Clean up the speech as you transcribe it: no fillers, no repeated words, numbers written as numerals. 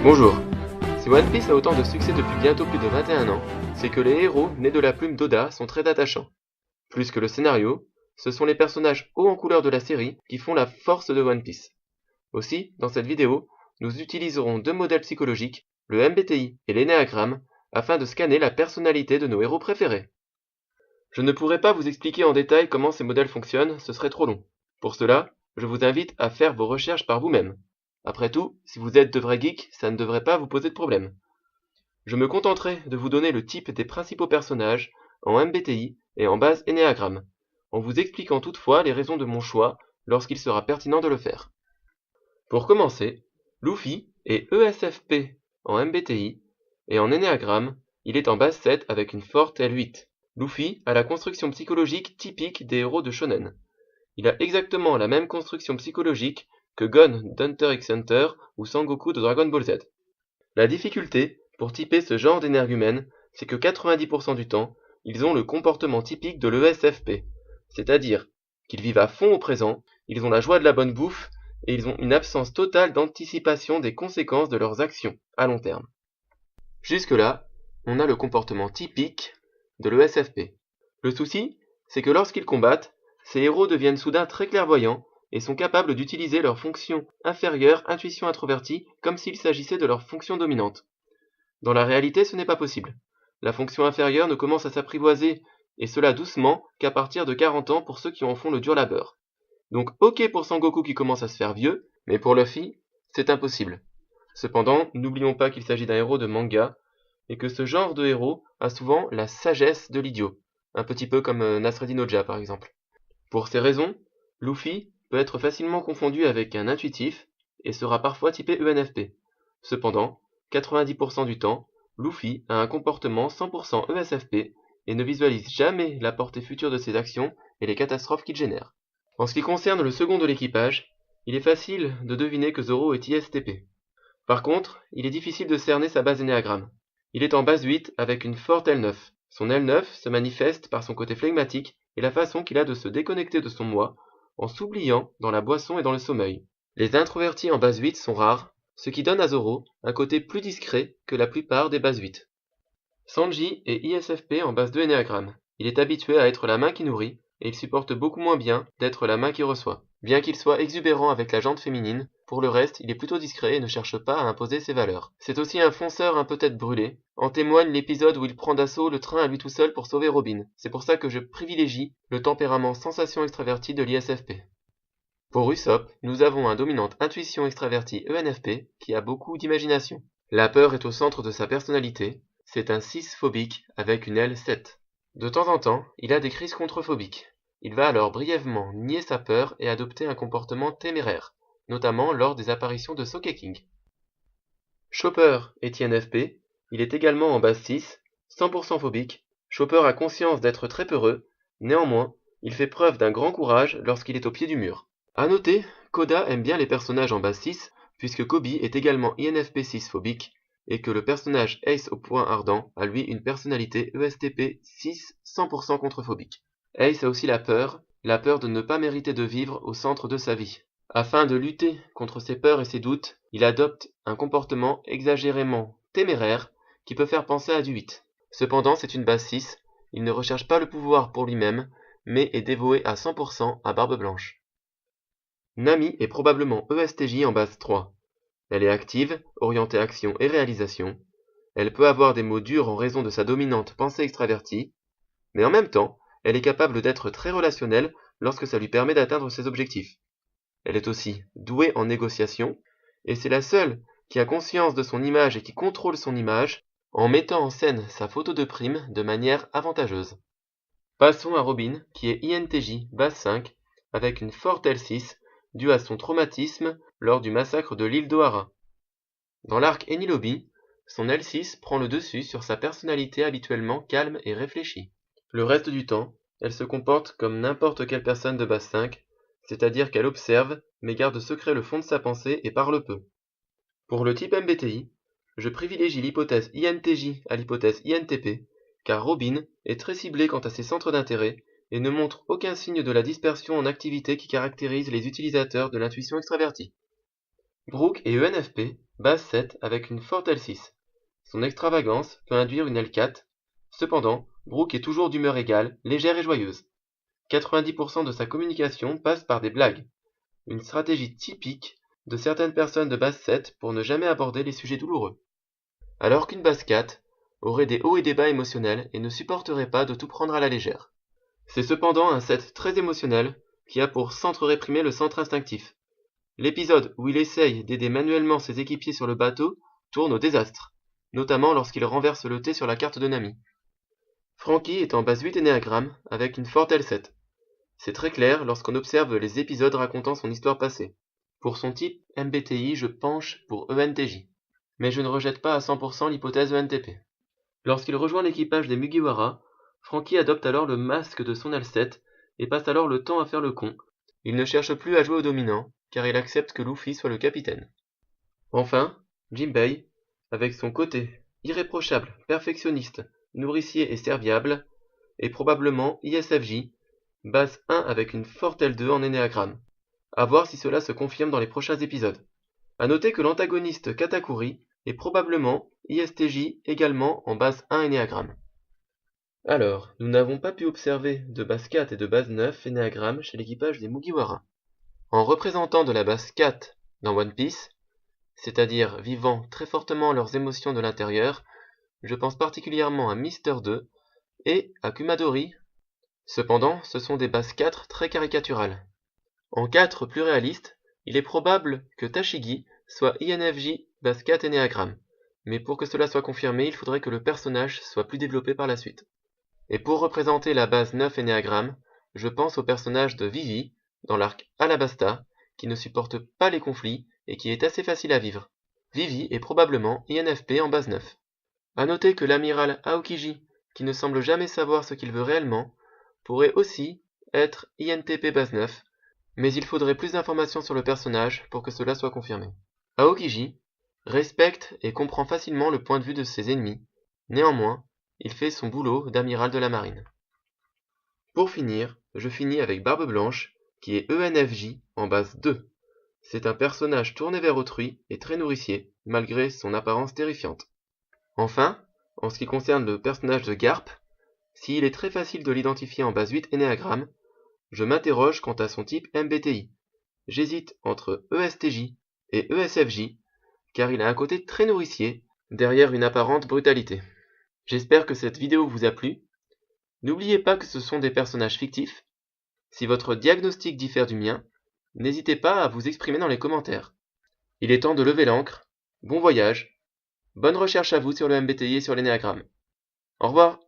Bonjour. Si One Piece a autant de succès depuis bientôt plus de 21 ans, c'est que les héros nés de la plume d'Oda sont très attachants. Plus que le scénario, ce sont les personnages hauts en couleur de la série qui font la force de One Piece. Aussi, dans cette vidéo, nous utiliserons deux modèles psychologiques, le MBTI et l'énéagramme, afin de scanner la personnalité de nos héros préférés. Je ne pourrai pas vous expliquer en détail comment ces modèles fonctionnent, ce serait trop long. Pour cela, je vous invite à faire vos recherches par vous-même. Après tout, si vous êtes de vrais geeks, ça ne devrait pas vous poser de problème. Je me contenterai de vous donner le type des principaux personnages en MBTI et en base énéagramme, en vous expliquant toutefois les raisons de mon choix lorsqu'il sera pertinent de le faire. Pour commencer, Luffy est ESFP en MBTI et en énéagramme, il est en base 7 avec une forte L8. Luffy a la construction psychologique typique des héros de shonen. Il a exactement la même construction psychologique que Gon d'Hunter x Hunter ou Sangoku de Dragon Ball Z. La difficulté pour typer ce genre d'énergumène, c'est que 90% du temps, ils ont le comportement typique de l'ESFP, c'est-à-dire qu'ils vivent à fond au présent, ils ont la joie de la bonne bouffe et ils ont une absence totale d'anticipation des conséquences de leurs actions à long terme. Jusque-là, on a le comportement typique de l'ESFP. Le souci, c'est que lorsqu'ils combattent, ces héros deviennent soudain très clairvoyants et sont capables d'utiliser leur fonction inférieure intuition introvertie comme s'il s'agissait de leur fonction dominante. Dans la réalité, ce n'est pas possible. La fonction inférieure ne commence à s'apprivoiser, et cela doucement, qu'à partir de 40 ans pour ceux qui en font le dur labeur. Donc ok pour Sangoku qui commence à se faire vieux, mais pour Luffy, c'est impossible. Cependant, n'oublions pas qu'il s'agit d'un héros de manga, et que ce genre de héros a souvent la sagesse de l'idiot, un petit peu comme Nasreddin Hoja par exemple. Pour ces raisons, Luffy peut être facilement confondu avec un intuitif, et sera parfois typé ENFP. Cependant, 90% du temps, Luffy a un comportement 100% ESFP et ne visualise jamais la portée future de ses actions et les catastrophes qu'il génère. En ce qui concerne le second de l'équipage, il est facile de deviner que Zoro est ISTP. Par contre, il est difficile de cerner sa base énéagramme. Il est en base 8 avec une forte L9. Son L9 se manifeste par son côté flegmatique et la façon qu'il a de se déconnecter de son moi en s'oubliant dans la boisson et dans le sommeil. Les introvertis en base 8 sont rares, ce qui donne à Zoro un côté plus discret que la plupart des bases 8. Sanji est ISFP en base 2 énéagramme. Il est habitué à être la main qui nourrit, et il supporte beaucoup moins bien d'être la main qui reçoit. Bien qu'il soit exubérant avec la jante féminine, pour le reste, il est plutôt discret et ne cherche pas à imposer ses valeurs. C'est aussi un fonceur un peu tête brûlée. En témoigne l'épisode où il prend d'assaut le train à lui tout seul pour sauver Robin. C'est pour ça que je privilégie le tempérament sensation extraverti de l'ISFP. Pour Usopp, nous avons un dominante intuition extravertie ENFP qui a beaucoup d'imagination. La peur est au centre de sa personnalité, c'est un 6 phobique avec une L7. De temps en temps, il a des crises contrephobiques. Il va alors brièvement nier sa peur et adopter un comportement téméraire, notamment lors des apparitions de Sogeking. Chopper est INFP, il est également en base 6, 100% phobique. Chopper a conscience d'être très peureux, néanmoins, il fait preuve d'un grand courage lorsqu'il est au pied du mur. À noter, Koda aime bien les personnages en base 6, puisque Kobe est également INFP 6 phobique, et que le personnage Ace au point ardent a lui une personnalité ESTP 6 100% contrephobique. Ace a aussi la peur de ne pas mériter de vivre au centre de sa vie. Afin de lutter contre ses peurs et ses doutes, il adopte un comportement exagérément téméraire qui peut faire penser à du 8. Cependant, c'est une base 6, il ne recherche pas le pouvoir pour lui-même, mais est dévoué à 100% à Barbe Blanche. Nami est probablement ESTJ en base 3. Elle est active, orientée action et réalisation. Elle peut avoir des mots durs en raison de sa dominante pensée extravertie, mais en même temps, elle est capable d'être très relationnelle lorsque ça lui permet d'atteindre ses objectifs. Elle est aussi douée en négociation, et c'est la seule qui a conscience de son image et qui contrôle son image en mettant en scène sa photo de prime de manière avantageuse. Passons à Robin, qui est INTJ base 5, avec une forte L6, due à son traumatisme lors du massacre de l'île d'Ohara. Dans l'arc Eni Lobby, son L6 prend le dessus sur sa personnalité habituellement calme et réfléchie. Le reste du temps, elle se comporte comme n'importe quelle personne de base 5, c'est-à-dire qu'elle observe, mais garde secret le fond de sa pensée et parle peu. Pour le type MBTI, je privilégie l'hypothèse INTJ à l'hypothèse INTP, car Robin est très ciblée quant à ses centres d'intérêt et ne montre aucun signe de la dispersion en activité qui caractérise les utilisateurs de l'intuition extravertie. Brooke est ENFP, base 7 avec une forte L6. Son extravagance peut induire une L4. Cependant, Brooke est toujours d'humeur égale, légère et joyeuse. 90% de sa communication passe par des blagues, une stratégie typique de certaines personnes de base 7 pour ne jamais aborder les sujets douloureux. Alors qu'une base 4 aurait des hauts et des bas émotionnels et ne supporterait pas de tout prendre à la légère. C'est cependant un 7 très émotionnel qui a pour centre réprimé le centre instinctif. L'épisode où il essaye d'aider manuellement ses équipiers sur le bateau tourne au désastre, notamment lorsqu'il renverse le thé sur la carte de Nami. Frankie est en base 8 énéagramme avec une forte L7. C'est très clair lorsqu'on observe les épisodes racontant son histoire passée. Pour son type MBTI, je penche pour ENTJ. Mais je ne rejette pas à 100% l'hypothèse ENTP. Lorsqu'il rejoint l'équipage des Mugiwara, Frankie adopte alors le masque de son L7 et passe alors le temps à faire le con. Il ne cherche plus à jouer au dominant, car il accepte que Luffy soit le capitaine. Enfin, Jinbei, avec son côté irréprochable, perfectionniste, nourricier et serviable, est probablement ISFJ, base 1 avec une forte L2 en énéagramme. À voir si cela se confirme dans les prochains épisodes. À noter que l'antagoniste Katakuri est probablement ISTJ également en base 1 énéagramme. Alors, nous n'avons pas pu observer de base 4 et de base 9 énéagramme chez l'équipage des Mugiwara. En représentant de la base 4 dans One Piece, c'est-à-dire vivant très fortement leurs émotions de l'intérieur, je pense particulièrement à Mr. 2 et à Kumadori. Cependant, ce sont des bases 4 très caricaturales. En 4 plus réaliste, il est probable que Tashigi soit INFJ base 4 énéagramme, mais pour que cela soit confirmé, il faudrait que le personnage soit plus développé par la suite. Et pour représenter la base 9 énéagramme, je pense au personnage de Vivi dans l'arc Alabasta, qui ne supporte pas les conflits et qui est assez facile à vivre. Vivi est probablement INFP en base 9. À noter que l'amiral Aokiji, qui ne semble jamais savoir ce qu'il veut réellement, pourrait aussi être INTP base 9, mais il faudrait plus d'informations sur le personnage pour que cela soit confirmé. Aokiji respecte et comprend facilement le point de vue de ses ennemis, néanmoins, il fait son boulot d'amiral de la marine. Pour finir, je finis avec Barbe Blanche, qui est ENFJ en base 2. C'est un personnage tourné vers autrui et très nourricier, malgré son apparence terrifiante. Enfin, en ce qui concerne le personnage de Garp, s'il est très facile de l'identifier en base 8 énéagramme, je m'interroge quant à son type MBTI. J'hésite entre ESTJ et ESFJ, car il a un côté très nourricier, derrière une apparente brutalité. J'espère que cette vidéo vous a plu. N'oubliez pas que ce sont des personnages fictifs. Si votre diagnostic diffère du mien, n'hésitez pas à vous exprimer dans les commentaires. Il est temps de lever l'ancre. Bon voyage. Bonne recherche à vous sur le MBTI et sur l'énéagramme. Au revoir.